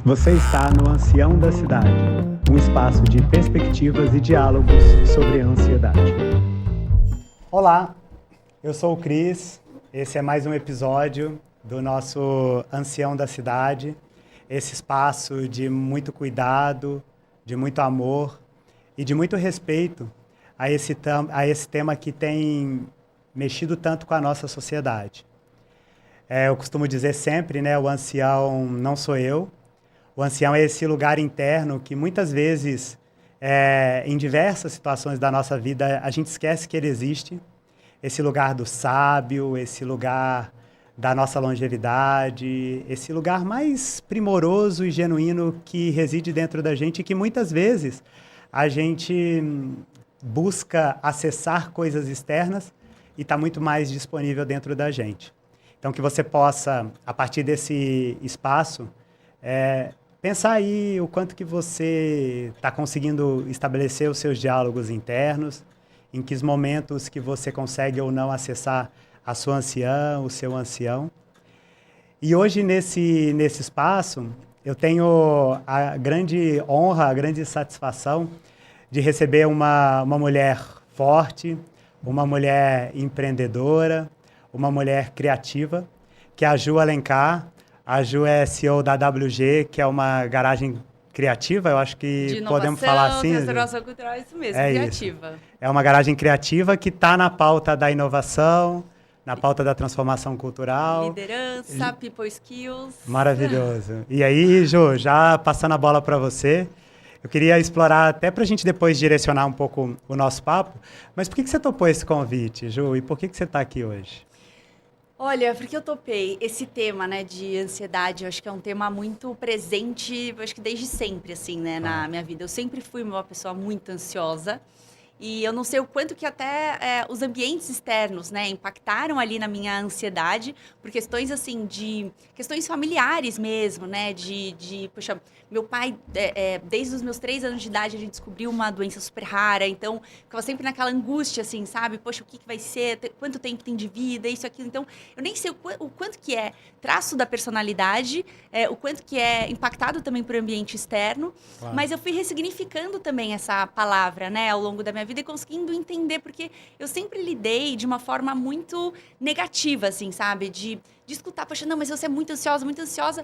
Você está no Ancião da Cidade, um espaço de perspectivas e diálogos sobre a ansiedade. Olá, eu sou o Cris, esse é mais um episódio do nosso Ancião da Cidade, esse espaço de muito cuidado, de muito amor e de muito respeito a esse tema que tem mexido tanto com a nossa sociedade. Eu costumo dizer sempre, né, o ancião não sou eu. O ancião é esse lugar interno que muitas vezes, em diversas situações da nossa vida, a gente esquece que ele existe. Esse lugar do sábio, esse lugar da nossa longevidade, esse lugar mais primoroso e genuíno que reside dentro da gente e que muitas vezes a gente busca acessar coisas externas e está muito mais disponível dentro da gente. Então, que você possa, a partir desse espaço, pensar aí o quanto que você está conseguindo estabelecer os seus diálogos internos, em que momentos que você consegue ou não acessar a sua anciã, o seu ancião. E hoje, nesse espaço, eu tenho a grande honra, a grande satisfação de receber uma mulher forte, uma mulher empreendedora, uma mulher criativa, que é a Ju Alencar. A Ju é CEO da WG, que é uma garagem criativa, eu acho que de inovação, podemos falar assim. Transformação cultural, isso mesmo, criativa. Isso. É uma garagem criativa que está na pauta da inovação, na pauta da transformação cultural. Liderança, people skills. Maravilhoso. E aí, Ju, já passando a bola para você, eu queria explorar, até para a gente depois direcionar um pouco o nosso papo, mas por que você topou esse convite, Ju, e por que você está aqui hoje? Olha, porque eu topei esse tema, né, de ansiedade, eu acho que é um tema muito presente, eu acho que desde sempre, assim, né, na minha vida. Eu sempre fui uma pessoa muito ansiosa e eu não sei o quanto que até os ambientes externos, né, impactaram ali na minha ansiedade por questões, assim, questões familiares mesmo, né, poxa, meu pai, desde os meus 3 anos de idade, a gente descobriu uma doença super rara, então ficava sempre naquela angústia, assim, sabe? Poxa, o que vai ser? Quanto tempo tem de vida? Isso, aquilo. Então, eu nem sei o quanto que é traço da personalidade, o quanto que é impactado também por ambiente externo, claro. Mas eu fui ressignificando também essa palavra, né, ao longo da minha vida e conseguindo entender, porque eu sempre lidei de uma forma muito negativa, assim, sabe? De escutar, poxa, não, mas você é muito ansiosa, muito ansiosa.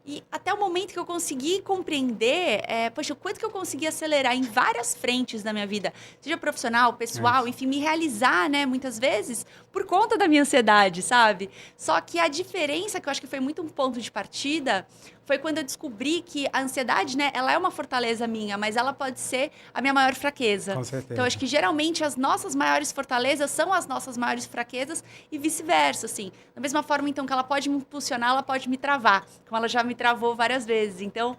E até o momento que eu consegui compreender, poxa, o quanto que eu consegui acelerar em várias frentes da minha vida, seja profissional, pessoal, enfim, me realizar, né, muitas vezes, por conta da minha ansiedade, sabe? Só que a diferença, que eu acho que foi muito um ponto de partida, foi quando eu descobri que a ansiedade, né, ela é uma fortaleza minha, mas ela pode ser a minha maior fraqueza. Com certeza. Então, acho que geralmente as nossas maiores fortalezas são as nossas maiores fraquezas e vice-versa, assim. Da mesma forma, então, que ela pode me impulsionar, ela pode me travar, como ela já me travou várias vezes. Então,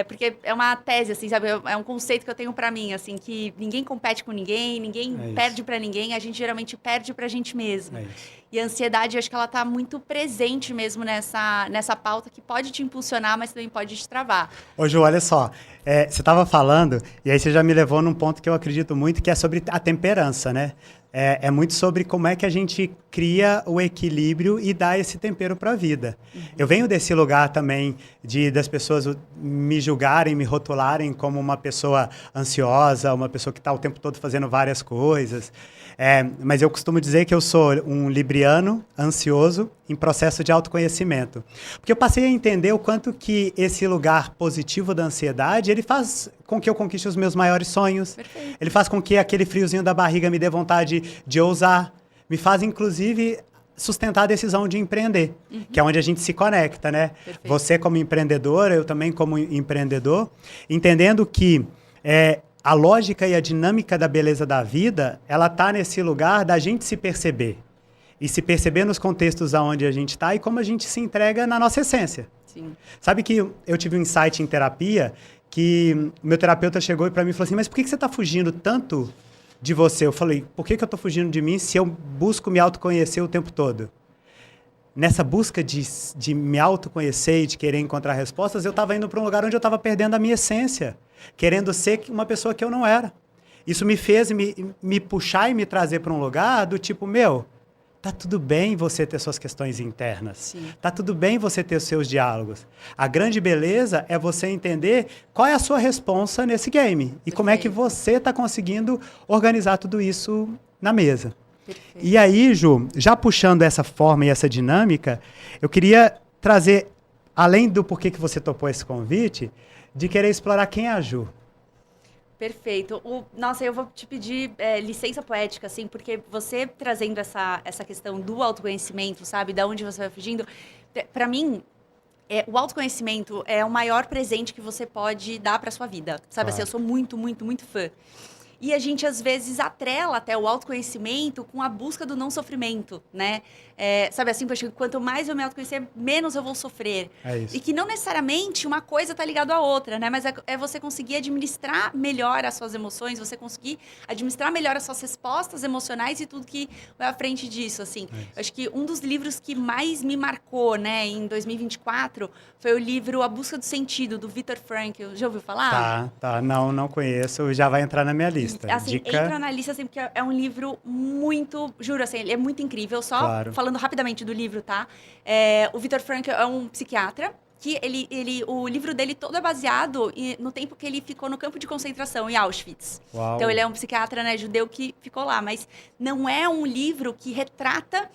porque é uma tese, assim, sabe? É um conceito que eu tenho pra mim, assim, que ninguém compete com ninguém, ninguém perde pra ninguém, a gente geralmente perde pra gente mesmo. E a ansiedade, eu acho que ela tá muito presente mesmo nessa pauta que pode te impulsionar, mas também pode te travar. Ô, Ju, olha só, você estava falando, e aí você já me levou num ponto que eu acredito muito, que é sobre a temperança, né? É muito sobre como é que a gente cria o equilíbrio e dá esse tempero para a vida. Uhum. Eu venho desse lugar também das pessoas me julgarem, me rotularem como uma pessoa ansiosa, uma pessoa que está o tempo todo fazendo várias coisas. Mas eu costumo dizer que eu sou um libriano ansioso em processo de autoconhecimento. Porque eu passei a entender o quanto que esse lugar positivo da ansiedade, ele faz com que eu conquiste os meus maiores sonhos. Perfeito. Ele faz com que aquele friozinho da barriga me dê vontade de ousar. Me faz, inclusive, sustentar a decisão de empreender, que é onde a gente se conecta, né? Perfeito. Você como empreendedora, eu também como empreendedor, entendendo que a lógica e a dinâmica da beleza da vida, ela está nesse lugar da gente se perceber. E se perceber nos contextos onde a gente está e como a gente se entrega na nossa essência. Sim. Sabe que eu tive um insight em terapia que meu terapeuta chegou para mim e falou assim, mas por que você está fugindo tanto de você? Eu falei, por que eu estou fugindo de mim se eu busco me autoconhecer o tempo todo? Nessa busca de me autoconhecer e de querer encontrar respostas, eu estava indo para um lugar onde eu estava perdendo a minha essência, querendo ser uma pessoa que eu não era. Isso me fez me puxar e me trazer para um lugar do tipo, Tá tudo bem você ter suas questões internas. Sim. Tá tudo bem você ter os seus diálogos. A grande beleza é você entender qual é a sua responsa nesse game. E Perfeito. como é que você está conseguindo organizar tudo isso na mesa. Perfeito. E aí, Ju, já puxando essa forma e essa dinâmica, eu queria trazer, além do porquê que você topou esse convite, de querer explorar quem é a Ju. Perfeito. Nossa, eu vou te pedir licença poética, assim, porque você trazendo essa questão do autoconhecimento, sabe, da onde você vai fugindo, para mim, o autoconhecimento é o maior presente que você pode dar para sua vida, sabe? Claro. Assim, eu sou muito, muito, muito fã. E a gente, às vezes, atrela até o autoconhecimento com a busca do não sofrimento, né? Sabe assim, poxa, quanto mais eu me autoconhecer, menos eu vou sofrer. É isso. E que não necessariamente uma coisa está ligada à outra, né? Mas é você conseguir administrar melhor as suas emoções, você conseguir administrar melhor as suas respostas emocionais e tudo que vai à frente disso, assim. Eu acho que um dos livros que mais me marcou, né, em 2024, foi o livro A Busca do Sentido, do Viktor Frankl. Já ouviu falar? Tá. Não conheço. Já vai entrar na minha lista. Assim, Dica... entra na lista, assim, porque é um livro muito, juro, assim, ele é muito incrível. Só falando rapidamente do livro, tá? O Viktor Frankl é um psiquiatra que o livro dele todo é baseado no tempo que ele ficou no campo de concentração, em Auschwitz. Uau. Então, ele é um psiquiatra, né, judeu que ficou lá. Mas não é um livro que retrata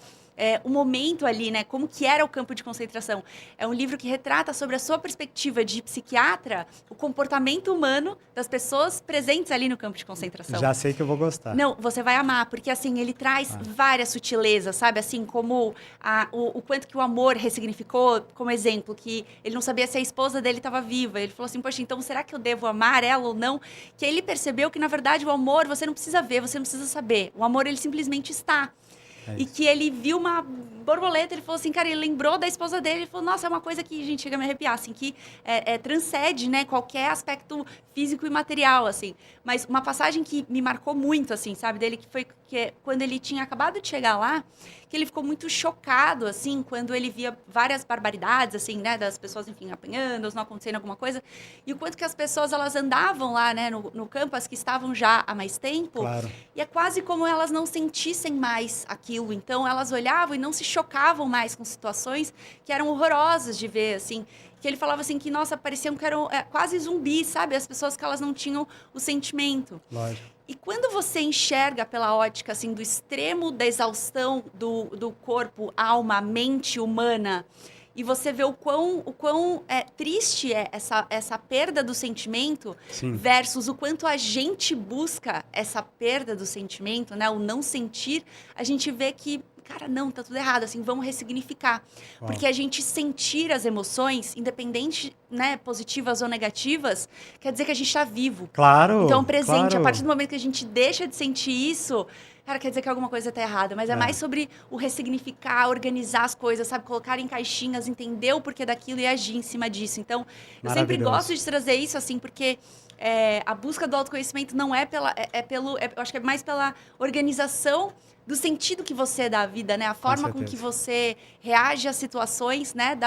o momento ali, né? Como que era o campo de concentração. É um livro que retrata sobre a sua perspectiva de psiquiatra, o comportamento humano das pessoas presentes ali no campo de concentração. Já sei que eu vou gostar. Não, você vai amar, porque assim, ele traz várias sutilezas, sabe? Assim, como o quanto que o amor ressignificou, como exemplo, que ele não sabia se a esposa dele estava viva. Ele falou assim, poxa, então será que eu devo amar ela ou não? Que aí ele percebeu que, na verdade, o amor você não precisa ver, você não precisa saber. O amor, ele simplesmente está. E que ele viu uma borboleta, ele falou assim, cara, ele lembrou da esposa dele, ele falou, nossa, é uma coisa que, gente, chega a me arrepiar, assim, que transcende, né, qualquer aspecto físico e material, assim. Mas uma passagem que me marcou muito, assim, sabe, dele, que foi quando ele tinha acabado de chegar lá, que ele ficou muito chocado, assim, quando ele via várias barbaridades, assim, né, das pessoas, enfim, apanhando, não acontecendo alguma coisa, e o quanto que as pessoas, elas andavam lá, né, no campo, as que estavam já há mais tempo, Claro. E é quase como elas não sentissem mais aquilo, então elas olhavam e não se chocavam mais com situações que eram horrorosas de ver, assim, que ele falava assim que, nossa, pareciam que eram quase zumbis, sabe, as pessoas que elas não tinham o sentimento. Lógico. E quando você enxerga pela ótica, assim, do extremo da exaustão do corpo, alma, mente humana, e você vê o quão triste é essa perda do sentimento, Sim. versus o quanto a gente busca essa perda do sentimento, né? O não sentir, a gente vê que, cara, não, tá tudo errado, assim, vamos ressignificar. Uau. Porque a gente sentir as emoções, independente, né, positivas ou negativas, quer dizer que a gente está vivo. Claro. Então, presente, claro. a partir do momento que a gente deixa de sentir isso, cara, quer dizer que alguma coisa tá errada. Mas é mais sobre o ressignificar, organizar as coisas, sabe? Colocar em caixinhas, entender o porquê daquilo e agir em cima disso. Então, eu sempre gosto de trazer isso, assim, porque a busca do autoconhecimento não é eu acho que é mais pela organização do sentido que você dá à vida, né? A forma com que você reage às situações, né?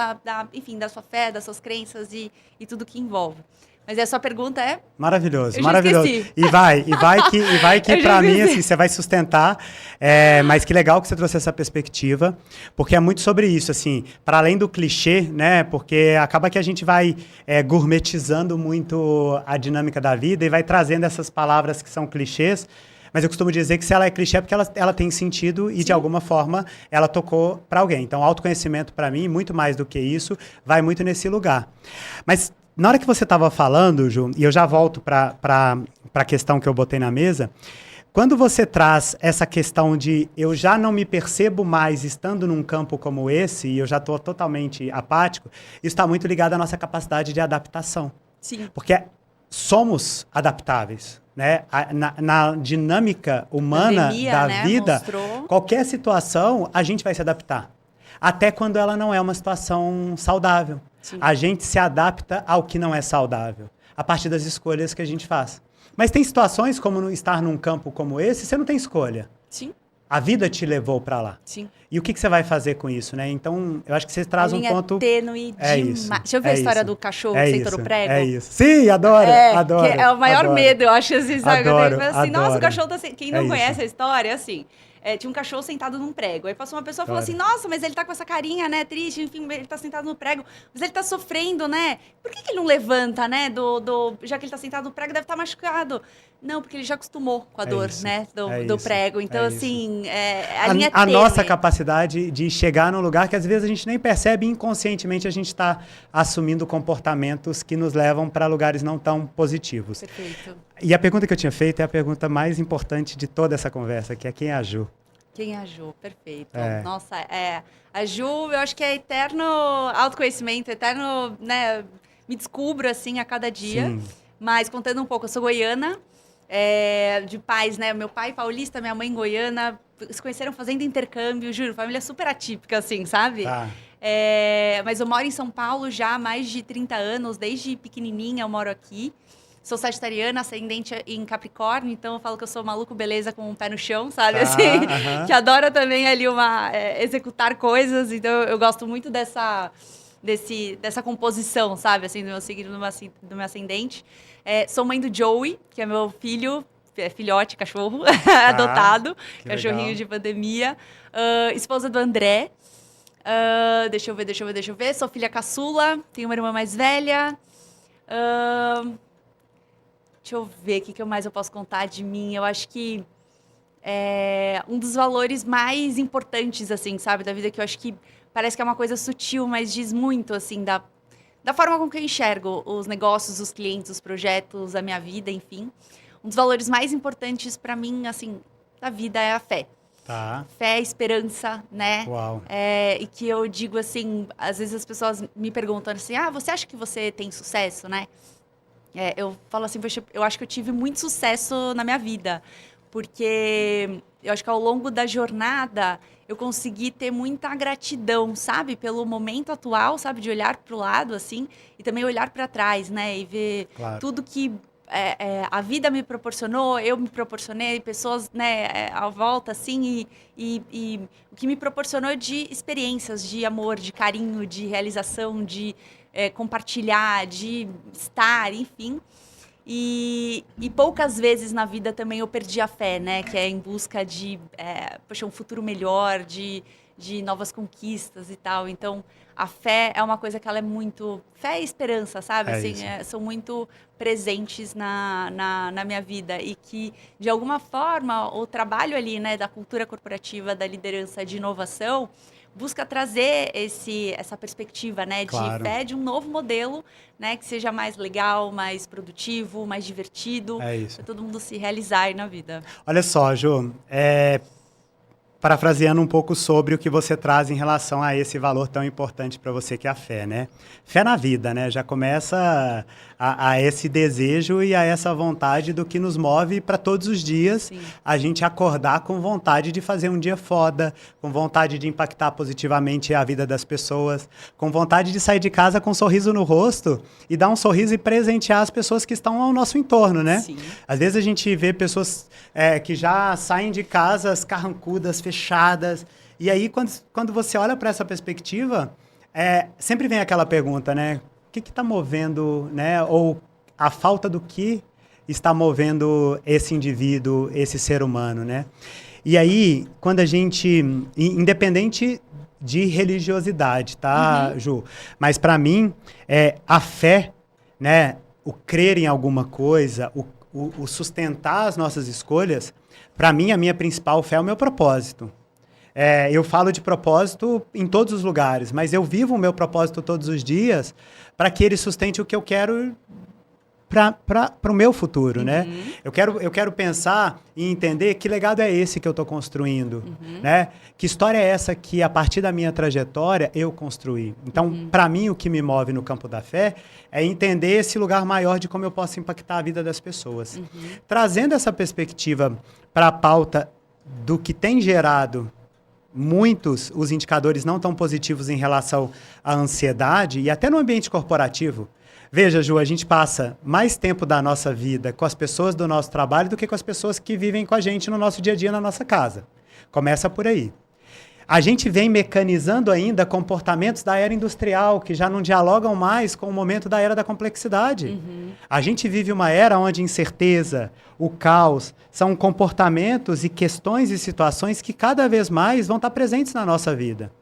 Enfim, da sua fé, das suas crenças e tudo que envolve. Mas a sua pergunta é? Maravilhoso, Eu maravilhoso. esqueci. E vai que para mim, assim, você vai sustentar. Mas que legal que você trouxe essa perspectiva, porque é muito sobre isso, assim, para além do clichê, né? Porque acaba que a gente vai gourmetizando muito a dinâmica da vida e vai trazendo essas palavras que são clichês. Mas eu costumo dizer que se ela é clichê é porque ela tem sentido e, de alguma forma, ela tocou para alguém. Então, autoconhecimento, para mim, muito mais do que isso, vai muito nesse lugar. Mas, na hora que você estava falando, Ju, e eu já volto para a questão que eu botei na mesa, quando você traz essa questão de eu já não me percebo mais estando num campo como esse, e eu já estou totalmente apático, isso está muito ligado à nossa capacidade de adaptação. Sim. Porque somos adaptáveis. Né? Na dinâmica humana da vida, mostrou. Qualquer situação a gente vai se adaptar. Até quando ela não é uma situação saudável. Sim. A gente se adapta ao que não é saudável, a partir das escolhas que a gente faz. Mas tem situações, como estar num campo como esse, você não tem escolha. Sim. A vida te levou para lá. Sim. E o que você vai fazer com isso, né? Então, eu acho que você traz um ponto... tênue demais. Deixa eu ver a história do cachorro que sentou no prego. É isso. Sim, adoro. Que é o maior medo, eu acho, assim, sabe? Adoro, assim, nossa, o cachorro tá... Quem não conhece a história, assim... tinha um cachorro sentado num prego. Aí passou uma pessoa e falou assim, nossa, mas ele tá com essa carinha, né, triste, enfim, ele tá sentado no prego, mas ele tá sofrendo, né? Por que ele não levanta, né, já que ele tá sentado no prego, deve estar machucado. Não, porque ele já acostumou com a dor, né, do prego. Então, assim, a linha a nossa capacidade de chegar num lugar que às vezes a gente nem percebe, inconscientemente a gente está assumindo comportamentos que nos levam para lugares não tão positivos. Perfeito. E a pergunta que eu tinha feito é a pergunta mais importante de toda essa conversa, que é quem é a Ju? Quem é a Ju? Perfeito. Nossa, a Ju, eu acho que é eterno autoconhecimento, eterno, né, me descubro, assim, a cada dia. Sim. Mas contando um pouco, eu sou goiana, de pais, né? Meu pai paulista, minha mãe goiana, se conheceram fazendo intercâmbio, juro, família super atípica, assim, sabe? Tá. Mas eu moro em São Paulo já há mais de 30 anos, desde pequenininha eu moro aqui. Sou sagitariana, ascendente em Capricórnio, então eu falo que eu sou maluco beleza com o pé no chão, sabe? Assim, que adora também ali executar coisas, então eu gosto muito dessa composição, sabe? Assim, do meu signo, do meu ascendente. Sou mãe do Joey, que é meu filho, filhote, cachorro, adotado, cachorrinho legal. De pandemia. Esposa do André. Deixa eu ver. Sou filha caçula, tenho uma irmã mais velha. Deixa eu ver o que mais eu posso contar de mim. Eu acho que um dos valores mais importantes, assim, sabe, da vida, que eu acho que parece que é uma coisa sutil, mas diz muito, assim, da forma com que eu enxergo os negócios, os clientes, os projetos, a minha vida, enfim. Um dos valores mais importantes para mim, assim, da vida é a fé. Tá. Fé, esperança, né? Uau. E que eu digo assim, às vezes as pessoas me perguntam assim, você acha que você tem sucesso, né? Eu falo assim, eu acho que eu tive muito sucesso na minha vida, porque eu acho que ao longo da jornada eu consegui ter muita gratidão, sabe? Pelo momento atual, sabe? De olhar para o lado, assim, e também olhar para trás, né? E ver tudo que a vida me proporcionou, eu me proporcionei, pessoas, né, à volta, assim, e o que me proporcionou de experiências, de amor, de carinho, de realização, de compartilhar, de estar, enfim. E poucas vezes na vida também eu perdi a fé, né? Que é em busca de um futuro melhor, de novas conquistas e tal. Então, a fé é uma coisa que ela é muito... Fé e esperança, sabe? Assim, são muito presentes na minha vida. E que, de alguma forma, o trabalho ali, né, da cultura corporativa, da liderança de inovação, busca trazer essa perspectiva, né, de fé, de um novo modelo, né, que seja mais legal, mais produtivo, mais divertido, para todo mundo se realizar aí na vida. Olha só, Ju, parafraseando um pouco sobre o que você traz em relação a esse valor tão importante para você, que é a fé, né? Fé na vida, né? Já começa a esse desejo e a essa vontade do que nos move para todos os dias. Sim. A gente acordar com vontade de fazer um dia foda, com vontade de impactar positivamente a vida das pessoas, com vontade de sair de casa com um sorriso no rosto e dar um sorriso e presentear as pessoas que estão ao nosso entorno, né? Sim. Às vezes a gente vê pessoas que já saem de casas carrancudas, fechadas, e aí quando você olha para essa perspectiva, sempre vem aquela pergunta, né? O que está movendo, né? Ou a falta do que está movendo esse indivíduo, esse ser humano, né? E aí, quando a gente, independente de religiosidade, tá, Ju? Mas para mim, a fé, né? O crer em alguma coisa, o sustentar as nossas escolhas, para mim, a minha principal fé é o meu propósito. Eu falo de propósito em todos os lugares, mas eu vivo o meu propósito todos os dias para que ele sustente o que eu quero para o meu futuro, né? Eu quero pensar e entender que legado é esse que eu estou construindo, né? Que história é essa que, a partir da minha trajetória, eu construí? Então, para mim, o que me move no campo da fé é entender esse lugar maior de como eu posso impactar a vida das pessoas. Trazendo essa perspectiva para a pauta do que tem gerado os indicadores não tão positivos em relação à ansiedade e até no ambiente corporativo. Veja, Ju, a gente passa mais tempo da nossa vida com as pessoas do nosso trabalho do que com as pessoas que vivem com a gente no nosso dia a dia, na nossa casa. Começa por aí. A gente vem mecanizando ainda comportamentos da era industrial que já não dialogam mais com o momento da era da complexidade. A gente vive uma era onde a incerteza, o caos, são comportamentos e questões e situações que cada vez mais vão estar presentes na nossa vida.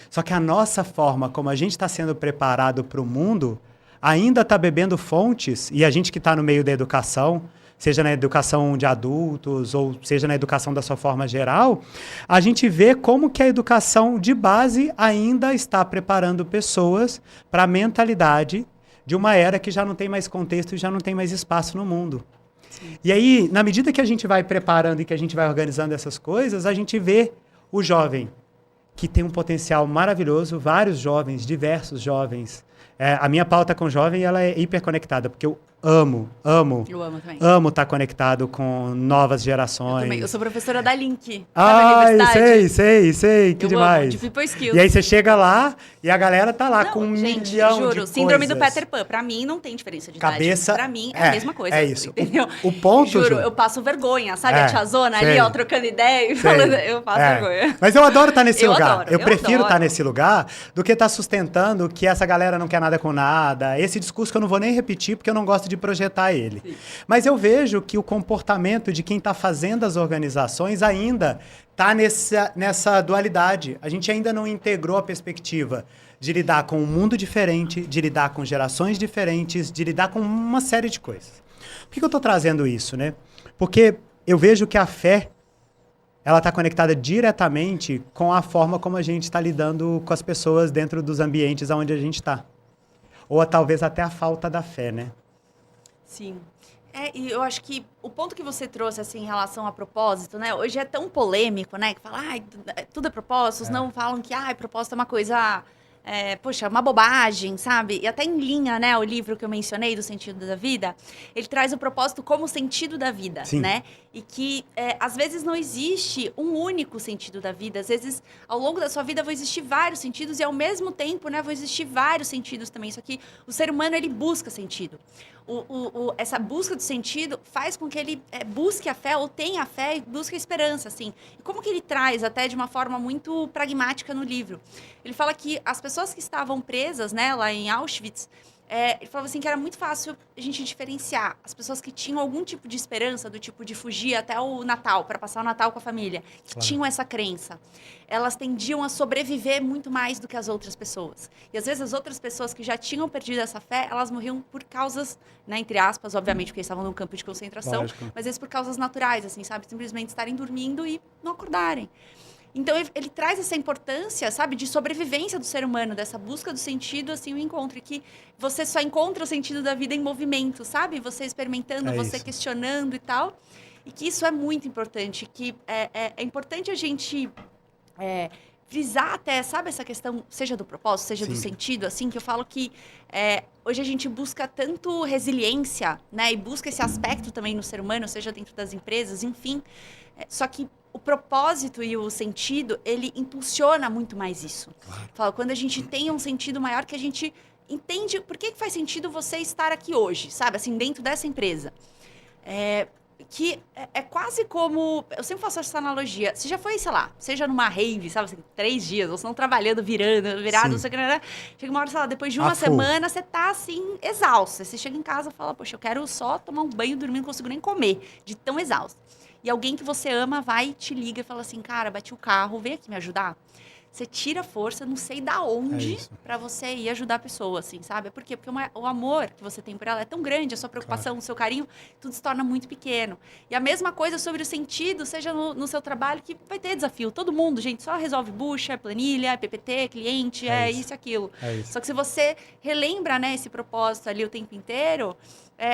Só que a nossa forma, como a gente está sendo preparado para o mundo, ainda está bebendo fontes, e a gente que está no meio da educação, seja na educação de adultos ou seja na educação da sua forma geral, a gente vê como que a educação de base ainda está preparando pessoas para a mentalidade de uma era que já não tem mais contexto e já não tem mais espaço no mundo. Sim. E aí, na medida que a gente vai preparando e que a gente vai organizando essas coisas, a gente vê o jovem, que tem um potencial maravilhoso, vários jovens, diversos jovens. A minha pauta com jovem, ela é hiperconectada, porque eu amo estar conectado com novas gerações. Eu também. Eu sou professora da Link. Sei, que demais. De People Skills. E aí você chega lá e a galera tá lá com um gente, milhão juro, de coisas. Síndrome do Peter Pan. Pra mim, não tem diferença de Cabeça, idade. Pra mim, é a mesma coisa. É isso. Entendeu? O ponto, juro, eu passo vergonha. Sabe a tiazona ali, ó, trocando ideia e falando, eu passo vergonha. Mas eu adoro estar nesse lugar. Eu prefiro adoro. estar nesse lugar do que estar sustentando que essa galera não quer nada com nada. Esse discurso que eu não vou nem repetir, porque eu não gosto de projetar ele. Sim. Mas eu vejo que o comportamento de quem está fazendo as organizações ainda está nessa dualidade. A gente ainda não integrou a perspectiva de lidar com um mundo diferente, de lidar com gerações diferentes, de lidar com uma série de coisas. Por que eu estou trazendo isso, né? Porque eu vejo que a fé, ela está conectada diretamente com a forma como a gente está lidando com as pessoas dentro dos ambientes onde a gente está. Ou talvez até a falta da fé, né? Sim. E eu acho que o ponto que você trouxe, assim, em relação a propósito, né? Hoje é tão polêmico, né? Que fala, tudo é propósito. Os não falam que, propósito é uma coisa, uma bobagem, sabe? E até em linha, né? O livro que eu mencionei, do Sentido da Vida, ele traz o propósito como sentido da vida, Sim. né? E que, às vezes, não existe um único sentido da vida. Às vezes, ao longo da sua vida, vão existir vários sentidos e, ao mesmo tempo, né? Vão existir vários sentidos também. Só que o ser humano, ele busca sentido. Essa busca do sentido faz com que ele busque a fé, ou tenha a fé e busque a esperança, assim. E como que ele traz, até de uma forma muito pragmática no livro? Ele fala que as pessoas que estavam presas, né, lá em Auschwitz, ele falava assim que era muito fácil a gente diferenciar as pessoas que tinham algum tipo de esperança, do tipo de fugir até o Natal, para passar o Natal com a família, que tinham essa crença. Elas tendiam a sobreviver muito mais do que as outras pessoas. E às vezes as outras pessoas que já tinham perdido essa fé, elas morriam por causas, né, entre aspas, obviamente, porque eles estavam num campo de concentração, Lógico. Mas às vezes por causas naturais, assim, sabe? Simplesmente estarem dormindo e não acordarem. Então, ele traz essa importância, sabe, de sobrevivência do ser humano, dessa busca do sentido, assim, o encontro. E que você só encontra o sentido da vida em movimento, sabe? Você experimentando, você questionando e tal. E que isso é muito importante. Que é importante a gente frisar até, sabe, essa questão, seja do propósito, seja Sim. do sentido, assim, que eu falo que hoje a gente busca tanto resiliência, né? E busca esse aspecto também no ser humano, seja dentro das empresas, enfim. Só que o propósito e o sentido, ele impulsiona muito mais isso. Claro. Fala, quando a gente tem um sentido maior, que a gente entende por que faz sentido você estar aqui hoje, sabe? Assim, dentro dessa empresa. Que é quase como... Eu sempre faço essa analogia. Você já foi, sei lá, seja numa rave, sabe? Assim, 3 dias, ou se não trabalhando, virado, não sei o que, né? Chega uma hora, sei lá, depois de uma semana, você tá, assim, exausto. Você chega em casa e fala, poxa, eu quero só tomar um banho, dormir, não consigo nem comer, de tão exausto. E alguém que você ama vai, te liga e fala assim, cara, bati o carro, vem aqui me ajudar. Você tira força, não sei da onde, pra você ir ajudar a pessoa, assim, sabe? Por quê? Porque o amor que você tem por ela é tão grande, a sua preocupação, o seu carinho, tudo se torna muito pequeno. E a mesma coisa sobre o sentido, seja no seu trabalho, que vai ter desafio. Todo mundo, gente, só resolve bucha, planilha, PPT, cliente, isso e aquilo. Só que se você relembra, né, esse propósito ali o tempo inteiro,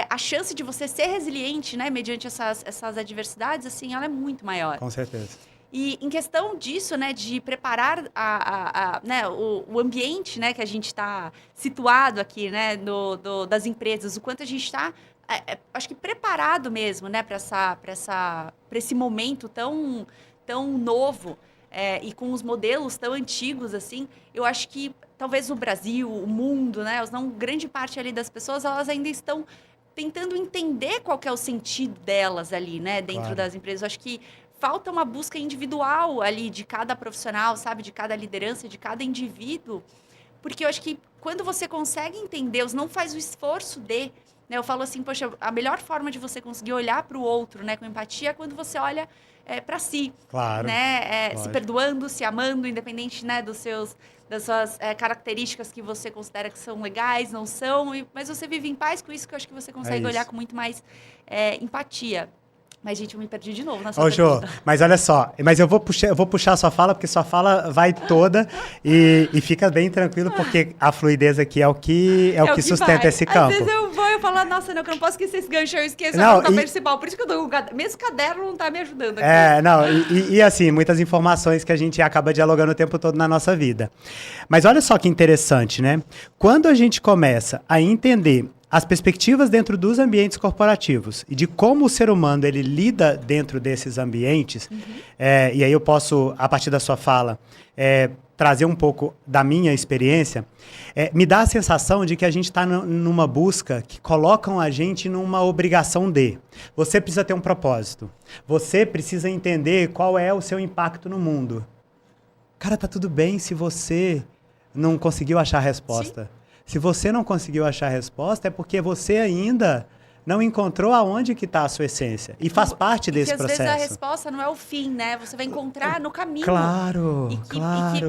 a chance de você ser resiliente, né, mediante essas adversidades, assim, ela é muito maior. Com certeza. E em questão disso, né, de preparar né, o ambiente, né, que a gente está situado aqui, né, das empresas, o quanto a gente está, acho que preparado mesmo, né, para esse momento tão novo e com os modelos tão antigos, assim, eu acho que talvez o Brasil, o mundo, né, grande parte ali das pessoas, elas ainda estão tentando entender qual que é o sentido delas ali, né, dentro das empresas. Eu acho que falta uma busca individual ali de cada profissional, sabe? De cada liderança, de cada indivíduo. Porque eu acho que quando você consegue entender, não faz o esforço né? Eu falo assim, poxa, a melhor forma de você conseguir olhar para o outro, né, com empatia é quando você olha para si, Claro, né? Se lógico. perdoando, se amando, independente, né, das suas características que você considera que são legais, não são, mas você vive em paz com isso, que eu acho que você consegue olhar com muito mais empatia. Mas, gente, eu me perdi de novo na sua pergunta. Jô, mas olha só, mas eu vou puxar a sua fala, porque sua fala vai toda e fica bem tranquilo, porque a fluidez aqui é o que sustenta esse campo. Às vezes eu falo, nossa, não, que eu não posso esquecer esse gancho, eu esqueço a pergunta principal, por isso que eu dou mesmo o caderno não tá me ajudando aqui. E assim, muitas informações que a gente acaba dialogando o tempo todo na nossa vida. Mas olha só que interessante, né? Quando a gente começa a entender as perspectivas dentro dos ambientes corporativos e de como o ser humano ele lida dentro desses ambientes, e aí eu posso, a partir da sua fala, trazer um pouco da minha experiência, me dá a sensação de que a gente está numa busca que colocam a gente numa obrigação de. Você precisa ter um propósito. Você precisa entender qual é o seu impacto no mundo. Cara, tá tudo bem se você não conseguiu achar a resposta. Sim. Se você não conseguiu achar a resposta, é porque você ainda não encontrou aonde que está a sua essência. E faz parte desse processo. Às vezes a resposta não é o fim, né? Você vai encontrar no caminho. Claro, e que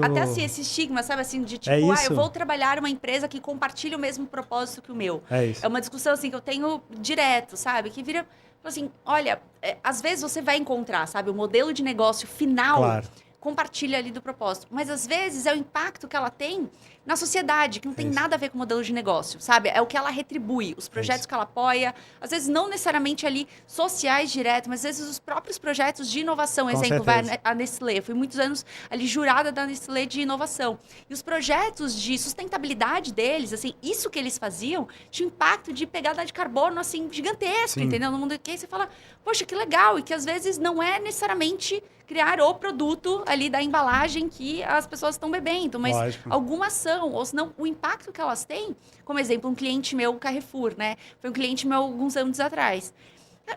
até assim, esse estigma, sabe assim, de tipo, eu vou trabalhar uma empresa que compartilha o mesmo propósito que o meu. É uma discussão assim que eu tenho direto, sabe? Que vira assim, olha, às vezes você vai encontrar, sabe, o modelo de negócio final. Claro. Compartilha ali do propósito. Mas, às vezes, é o impacto que ela tem na sociedade, que não tem nada a ver com o modelo de negócio, sabe? É o que ela retribui, os projetos que ela apoia, às vezes não necessariamente ali sociais direto, mas às vezes os próprios projetos de inovação. Exemplo, vai a Nestlé. Eu fui muitos anos ali jurada da Nestlé de inovação. E os projetos de sustentabilidade deles, assim, isso que eles faziam, tinha um impacto de pegada de carbono, assim, gigantesco, entendeu? No mundo que aí você fala, poxa, que legal. E que às vezes não é necessariamente criar o produto ali da embalagem que as pessoas estão bebendo, mas alguma ação, ou senão o impacto que elas têm, como exemplo, um cliente meu, o Carrefour, né? Foi um cliente meu alguns anos atrás.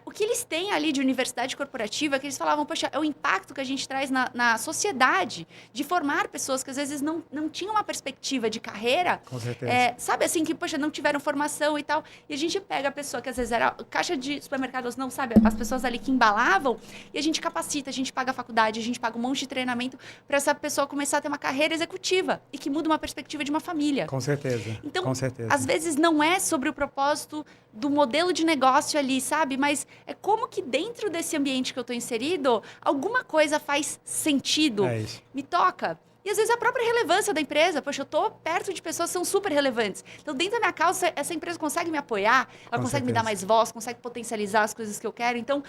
O que eles têm ali de universidade corporativa, que eles falavam, poxa, é o impacto que a gente traz na sociedade de formar pessoas que às vezes não tinham uma perspectiva de carreira. Com certeza. Sabe assim, que, poxa, não tiveram formação e tal. E a gente pega a pessoa que às vezes era caixa de supermercados, não sabe, as pessoas ali que embalavam, e a gente capacita, a gente paga a faculdade, a gente paga um monte de treinamento para essa pessoa começar a ter uma carreira executiva e que muda uma perspectiva de uma família. Com certeza. Então, com certeza. Às vezes não é sobre o propósito do modelo de negócio ali, sabe? Mas é como que dentro desse ambiente que eu estou inserido, alguma coisa faz sentido, me toca. E às vezes a própria relevância da empresa, poxa, eu estou perto de pessoas que são super relevantes. Então, dentro da minha causa, essa empresa consegue me apoiar, ela consegue me dar mais voz, consegue potencializar as coisas que eu quero. Então,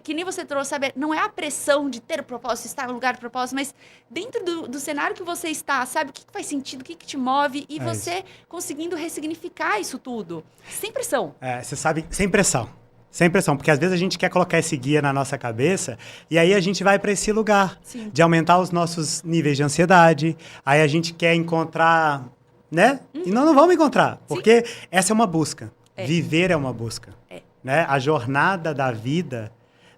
que nem você trouxe, sabe? Não é a pressão de ter o propósito, estar no lugar do propósito, mas dentro do cenário que você está, sabe? O que faz sentido, o que te move, e você conseguindo ressignificar isso tudo. Sem pressão. Você sabe, sem pressão. Sem pressão, porque às vezes a gente quer colocar esse guia na nossa cabeça e aí a gente vai para esse lugar de aumentar os nossos níveis de ansiedade, aí a gente quer encontrar, né? E não vamos encontrar, porque essa é uma busca. Viver é uma busca. Né? A jornada da vida,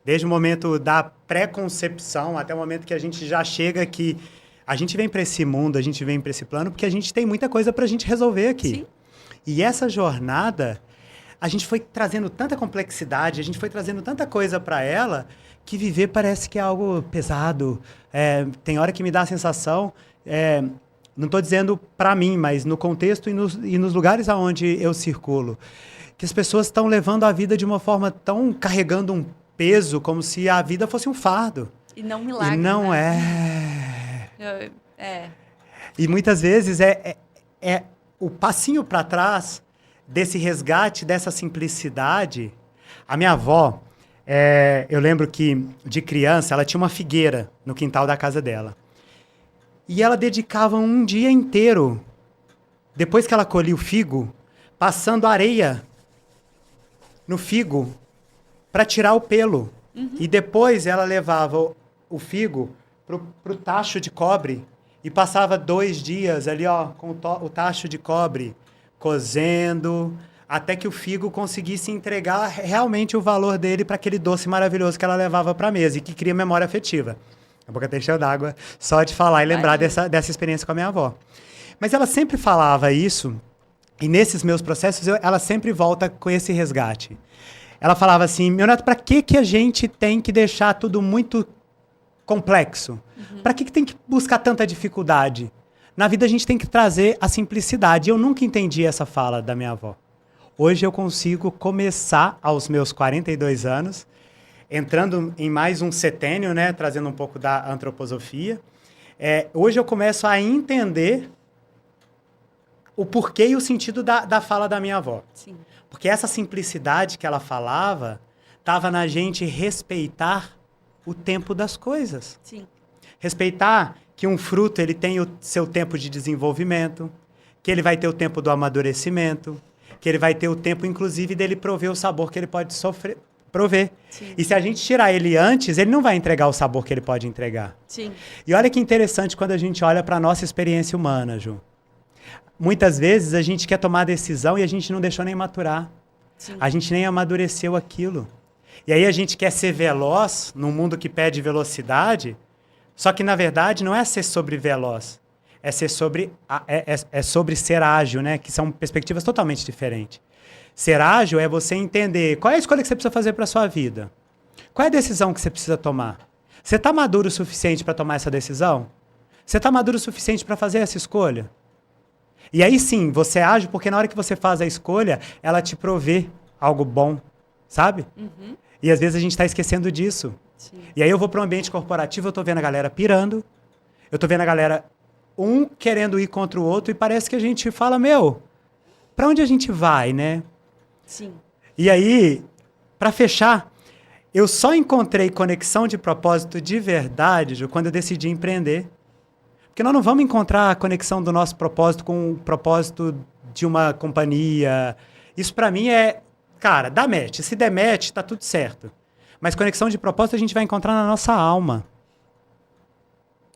desde o momento da pré-concepção até o momento que a gente já chega que a gente vem para esse mundo, a gente vem para esse plano, porque a gente tem muita coisa para a gente resolver aqui. Sim. E essa jornada, a gente foi trazendo tanta complexidade, a gente foi trazendo tanta coisa para ela, que viver parece que é algo pesado. Tem hora que me dá a sensação, não estou dizendo para mim, mas no contexto e nos lugares aonde eu circulo, que as pessoas estão levando a vida de uma forma tão carregando um peso, como se a vida fosse um fardo. E não um milagre. E não E muitas vezes é o passinho para trás desse resgate, dessa simplicidade. A minha avó, eu lembro que de criança, ela tinha uma figueira no quintal da casa dela. E ela dedicava um dia inteiro, depois que ela colhia o figo, passando areia no figo para tirar o pelo. E depois ela levava o figo pro tacho de cobre e passava 2 dias ali, ó, com o tacho de cobre cozendo, até que o figo conseguisse entregar realmente o valor dele para aquele doce maravilhoso que ela levava para a mesa e que cria memória afetiva. A boca até encheu d'água só de falar e lembrar dessa experiência com a minha avó. Mas ela sempre falava isso E nesses meus processos, ela sempre volta com esse resgate. Ela falava assim, meu neto, para que a gente tem que deixar tudo muito complexo? Para que tem que buscar tanta dificuldade? Na vida a gente tem que trazer a simplicidade. Eu nunca entendi essa fala da minha avó. Hoje eu consigo começar aos meus 42 anos, entrando em mais um setênio, né, trazendo um pouco da antroposofia. Hoje eu começo a entender o porquê e o sentido da fala da minha avó. Sim. Porque essa simplicidade que ela falava estava na gente respeitar o tempo das coisas. Sim. Respeitar que um fruto ele tem o seu tempo de desenvolvimento, que ele vai ter o tempo do amadurecimento, que ele vai ter o tempo, inclusive, dele prover o sabor que ele pode prover. Sim. E se a gente tirar ele antes, ele não vai entregar o sabor que ele pode entregar. Sim. E olha que interessante quando a gente olha para a nossa experiência humana, Ju. Muitas vezes a gente quer tomar decisão e a gente não deixou nem maturar. Sim. A gente nem amadureceu aquilo. E aí a gente quer ser veloz num mundo que pede velocidade, só que na verdade não é ser sobre veloz, é ser sobre, sobre ser ágil, né? Que são perspectivas totalmente diferentes. Ser ágil é você entender qual é a escolha que você precisa fazer para a sua vida. Qual é a decisão que você precisa tomar? Você está maduro o suficiente para tomar essa decisão? Você está maduro o suficiente para fazer essa escolha? E aí sim, você é ágil porque na hora que você faz a escolha, ela te provê algo bom, sabe? Uhum. E às vezes a gente está esquecendo disso. Sim. E aí eu vou para um ambiente corporativo, eu tô vendo a galera pirando, eu tô vendo a galera um querendo ir contra o outro e parece que a gente fala, meu, para onde a gente vai, né? Sim. E aí, para fechar, eu só encontrei conexão de propósito de verdade, Ju, quando eu decidi empreender. Porque nós não vamos encontrar a conexão do nosso propósito com o propósito de uma companhia. Isso para mim é, cara, dá match. Se der match, tá tudo certo. Mas conexão de propósito a gente vai encontrar na nossa alma.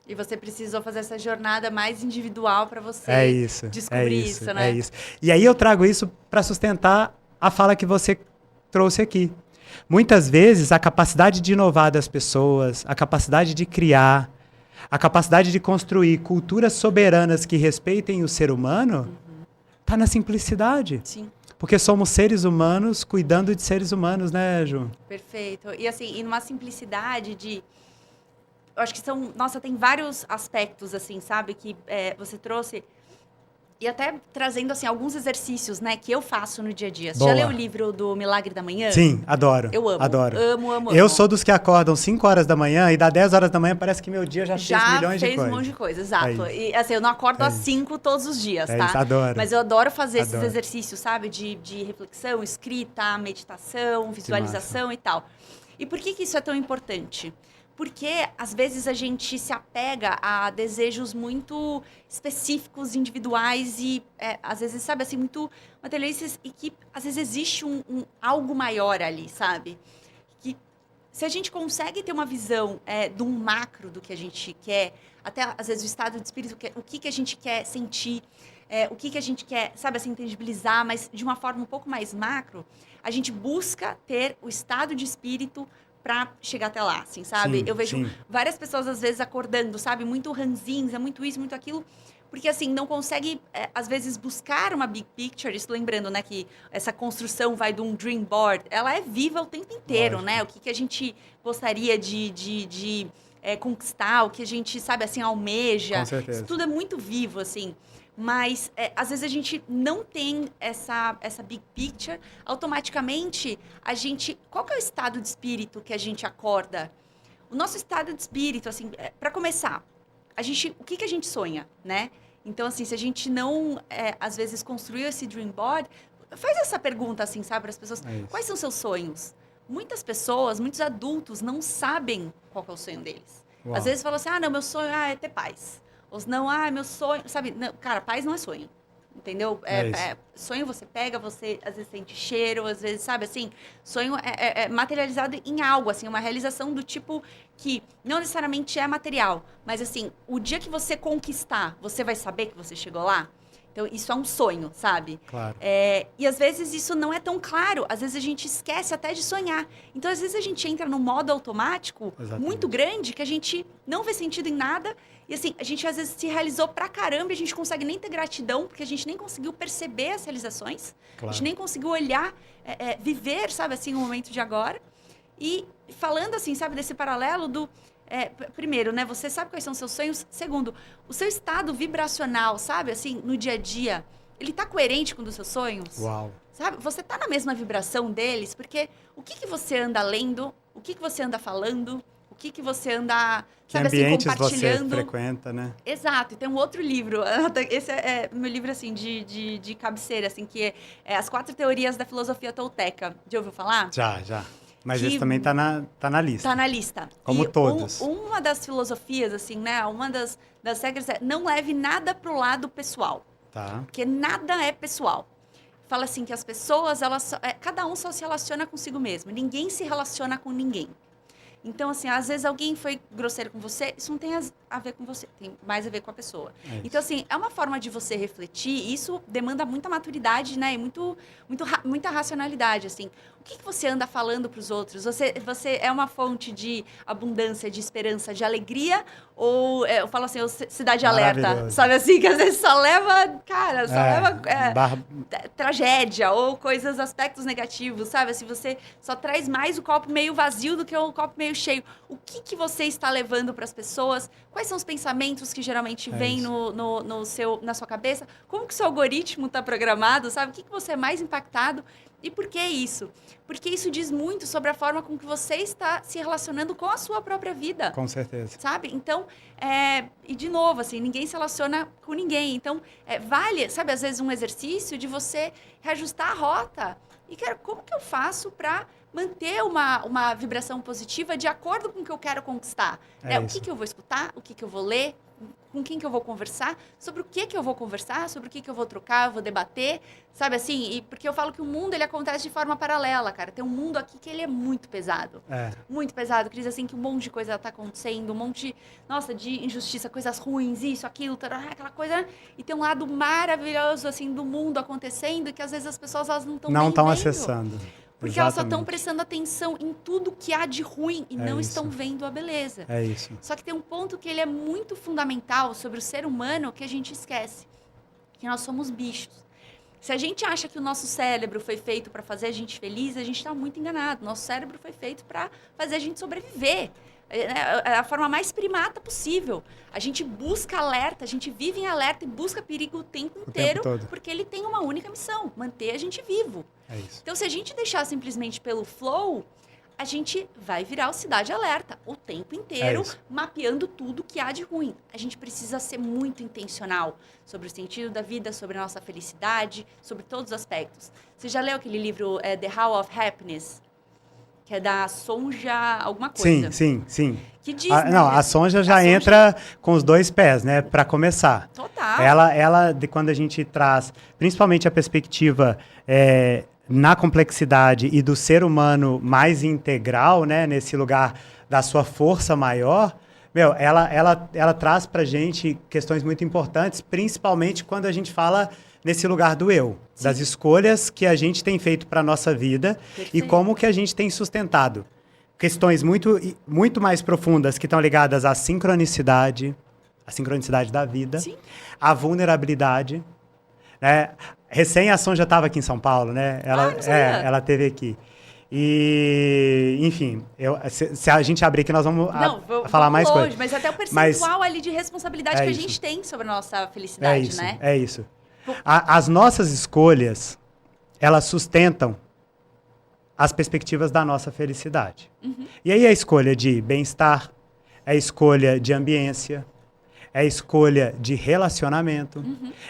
E você precisou fazer essa jornada mais individual para você descobrir isso, né? É isso. E aí eu trago isso para sustentar a fala que você trouxe aqui. Muitas vezes a capacidade de inovar das pessoas, a capacidade de criar, a capacidade de construir culturas soberanas que respeitem o ser humano está na simplicidade. Sim. Porque somos seres humanos cuidando de seres humanos, né, Ju? Perfeito. E assim, e numa simplicidade de... Eu acho que são... Nossa, tem vários aspectos, assim, sabe? Que você trouxe... E até trazendo, assim, alguns exercícios, né? Que eu faço no dia a dia. Você já leu o livro do Milagre da Manhã? Sim, adoro. Eu amo. Adoro. Amo. Eu sou dos que acordam 5 horas da manhã e dá 10 horas da manhã parece que meu dia já fez milhões de coisas. Já fez um monte de coisa, exato. E assim, eu não acordo às 5 todos os dias, tá? Isso, adoro. Mas eu adoro fazer esses exercícios, sabe? De reflexão, escrita, meditação, visualização e tal. E por que isso é tão importante? Porque, às vezes, a gente se apega a desejos muito específicos, individuais e, às vezes, sabe, assim, muito materialistas e que, às vezes, existe algo maior ali, sabe? Que, se a gente consegue ter uma visão de um macro do que a gente quer, até, às vezes, o estado de espírito, o que a gente quer sentir, o que a gente quer, sabe, assim, tangibilizar, mas de uma forma um pouco mais macro, a gente busca ter o estado de espírito para chegar até lá, assim, sabe? Sim, eu vejo sim. várias pessoas, às vezes, acordando, sabe? Muito ranzinza, muito isso, muito aquilo. Porque, assim, não consegue, às vezes, buscar uma big picture. Isso lembrando, né, que essa construção vai de um dream board. Ela é viva o tempo inteiro, Lógico. né? O que a gente gostaria de conquistar, o que a gente, sabe, assim, almeja. Com certeza. Isso tudo é muito vivo, assim. Mas, às vezes, a gente não tem essa big picture. Automaticamente, a gente... Qual que é o estado de espírito que a gente acorda? O nosso estado de espírito, assim, para começar, o que a gente sonha, né? Então, assim, se a gente não, às vezes, construiu esse dream board, faz essa pergunta, assim, sabe, para as pessoas. Quais são seus sonhos? Muitas pessoas, muitos adultos não sabem qual que é o sonho deles. Uau. Às vezes falam assim, não, meu sonho é ter paz. Ou não, meu sonho... Sabe, não, cara, paz não é sonho. Entendeu? Sonho você pega, você às vezes sente cheiro, às vezes, sabe, assim, sonho é materializado em algo, assim, uma realização do tipo que não necessariamente é material, mas assim, o dia que você conquistar, você vai saber que você chegou lá? Então, isso é um sonho, sabe? Claro. E às vezes isso não é tão claro, às vezes a gente esquece até de sonhar. Então, às vezes a gente entra num modo automático Exatamente. muito grande que a gente não vê sentido em nada E assim, a gente às vezes se realizou pra caramba e a gente consegue nem ter gratidão, porque a gente nem conseguiu perceber as realizações. Claro. A gente nem conseguiu olhar, viver, sabe, assim, o momento de agora. E falando assim, sabe, desse paralelo do... primeiro, né, você sabe quais são os seus sonhos. Segundo, o seu estado vibracional, sabe, assim, no dia a dia, ele tá coerente com os seus sonhos? Uau. Sabe, você tá na mesma vibração deles? Porque o que você anda lendo? O que você anda falando? O que você anda, sabe, assim, ambientes compartilhando? você frequenta, né? Exato. E tem um outro livro. Esse é meu livro, assim, de cabeceira, assim, que é As 4 Teorias da Filosofia Tolteca. Já ouviu falar? Já. Mas Que- esse também tá na lista. Tá na lista. Como E todos. Uma das filosofias, assim, né? Uma das regras é não leve nada pro lado pessoal. Tá. Porque nada é pessoal. Fala assim que as pessoas, cada um só se relaciona consigo mesmo. Ninguém se relaciona com ninguém. Então, assim, às vezes alguém foi grosseiro com você, isso não tem a ver com você, tem mais a ver com a pessoa. Então, assim, é uma forma de você refletir, e isso demanda muita maturidade, né? E muita racionalidade, assim. O que você anda falando para os outros? Você é uma fonte de abundância, de esperança, de alegria? Ou, eu falo assim, cidade alerta, sabe assim? Que às vezes só leva, cara, tragédia ou aspectos negativos, sabe? Assim, você só traz mais o copo meio vazio do que o copo meio cheio. O que você está levando para as pessoas? Quais são os pensamentos que geralmente vêm na sua cabeça? Como que o seu algoritmo está programado, sabe? O que você é mais impactado? E por que isso? Porque isso diz muito sobre a forma com que você está se relacionando com a sua própria vida. Com certeza. Sabe? Então, e de novo, assim, ninguém se relaciona com ninguém. Então, vale, sabe, às vezes um exercício de você reajustar a rota. E, cara, como que eu faço para manter uma vibração positiva de acordo com o que eu quero conquistar? O que eu vou escutar? O que eu vou ler? Com quem que eu vou conversar? Sobre o que eu vou conversar? Sobre o que eu vou trocar? Eu vou debater? Sabe assim? E porque eu falo que o mundo, ele acontece de forma paralela, cara. Tem um mundo aqui que ele é muito pesado. Muito pesado. Cris, assim, que um monte de coisa tá acontecendo, um monte, de injustiça, coisas ruins, isso, aquilo, aquela coisa. E tem um lado maravilhoso, assim, do mundo acontecendo e que às vezes as pessoas, elas não estão Não estão vendo. acessando. Porque elas só estão prestando atenção em tudo que há de ruim e não estão vendo a beleza. É isso. Só que tem um ponto que ele é muito fundamental sobre o ser humano que a gente esquece. Que nós somos bichos. Se a gente acha que o nosso cérebro foi feito para fazer a gente feliz, a gente está muito enganado. Nosso cérebro foi feito para fazer a gente sobreviver. É a forma mais primata possível. A gente busca alerta, a gente vive em alerta e busca perigo o tempo inteiro, porque ele tem uma única missão, manter a gente vivo. É isso. Então, se a gente deixar simplesmente pelo flow, a gente vai virar o cidade alerta o tempo inteiro, mapeando tudo que há de ruim. A gente precisa ser muito intencional sobre o sentido da vida, sobre a nossa felicidade, sobre todos os aspectos. Você já leu aquele livro The How of Happiness? Que é da Sonja alguma coisa. Sim. Que diz, Não, a Sonja já entra com os 2 pés, né? Para começar. Total. Ela, quando a gente traz, principalmente a perspectiva na complexidade e do ser humano mais integral, né? Nesse lugar da sua força maior, ela traz pra gente questões muito importantes, principalmente quando a gente fala nesse lugar do eu, das escolhas que a gente tem feito para a nossa vida. Perfeito. E como que a gente tem sustentado. Questões muito, muito mais profundas que estão ligadas à sincronicidade da vida, à vulnerabilidade. Né? Recém a Sonja estava aqui em São Paulo, né? Ela esteve aqui. E, enfim, se a gente abrir aqui, nós vamos falar mais coisas. Mas até o percentual ali de responsabilidade que a gente tem sobre a nossa felicidade, né? É isso. As nossas escolhas, elas sustentam as perspectivas da nossa felicidade. E aí a escolha de bem-estar, a escolha de ambiência, a escolha de relacionamento,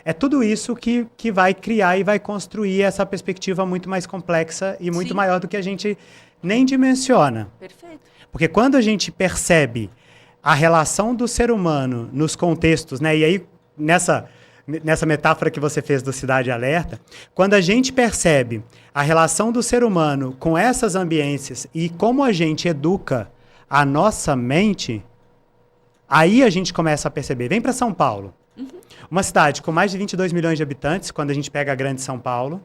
é tudo isso que vai criar e vai construir essa perspectiva muito mais complexa e muito maior do que a gente nem dimensiona. Perfeito. Porque quando a gente percebe a relação do ser humano nos contextos, né? E aí, nessa metáfora que você fez do Cidade Alerta, quando a gente percebe a relação do ser humano com essas ambiências e como a gente educa a nossa mente, aí a gente começa a perceber. Vem para São Paulo, uma cidade com mais de 22 milhões de habitantes, quando a gente pega a grande São Paulo,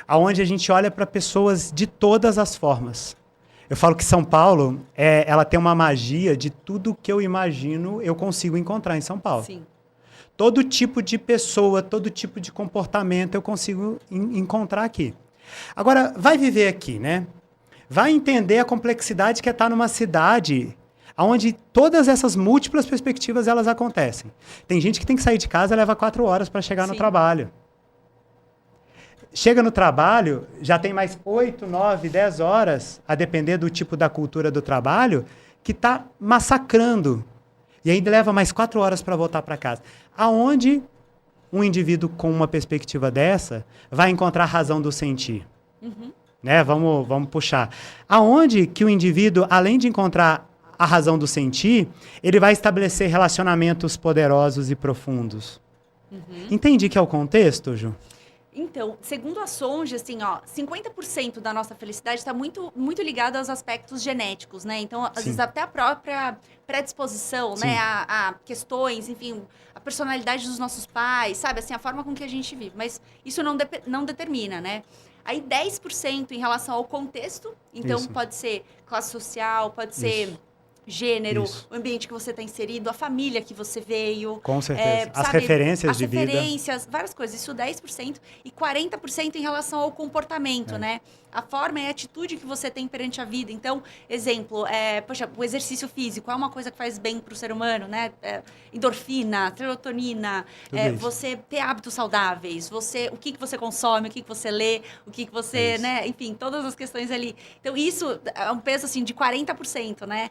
aonde a gente olha para pessoas de todas as formas. Eu falo que São Paulo, ela tem uma magia de tudo que eu imagino eu consigo encontrar em São Paulo. Sim. Todo tipo de pessoa, todo tipo de comportamento eu consigo encontrar aqui. Agora, vai viver aqui, né? Vai entender a complexidade que é estar numa cidade onde todas essas múltiplas perspectivas elas acontecem. Tem gente que tem que sair de casa e leva 4 horas para chegar no trabalho. Chega no trabalho, já tem mais 8, 9, 10 horas, a depender do tipo da cultura do trabalho, que está massacrando. E ainda leva mais 4 horas para voltar para casa. Aonde um indivíduo com uma perspectiva dessa vai encontrar a razão do sentir? Né? Vamos puxar. Aonde que o indivíduo, além de encontrar a razão do sentir, ele vai estabelecer relacionamentos poderosos e profundos? Entendi que é o contexto, Ju? Então, segundo a Songe, assim, 50% da nossa felicidade está muito, muito ligada aos aspectos genéticos, né? Então, às vezes até a própria predisposição, né? A questões, enfim, a personalidade dos nossos pais, sabe? Assim, a forma com que a gente vive. Mas isso não determina, né? Aí 10% em relação ao contexto. Então, pode ser classe social, pode ser gênero, o ambiente que você está inserido, a família que você veio. Com certeza. As sabe, referências de vida. As referências, várias coisas. Isso 10% e 40% em relação ao comportamento, né? A forma e a atitude que você tem perante a vida. Então, exemplo, poxa, o exercício físico é uma coisa que faz bem para o ser humano, né? Endorfina, serotonina, você ter hábitos saudáveis, o que você consome, o que você lê, o que você, né? Enfim, todas as questões ali. Então, isso é um peso, assim, de 40%, né?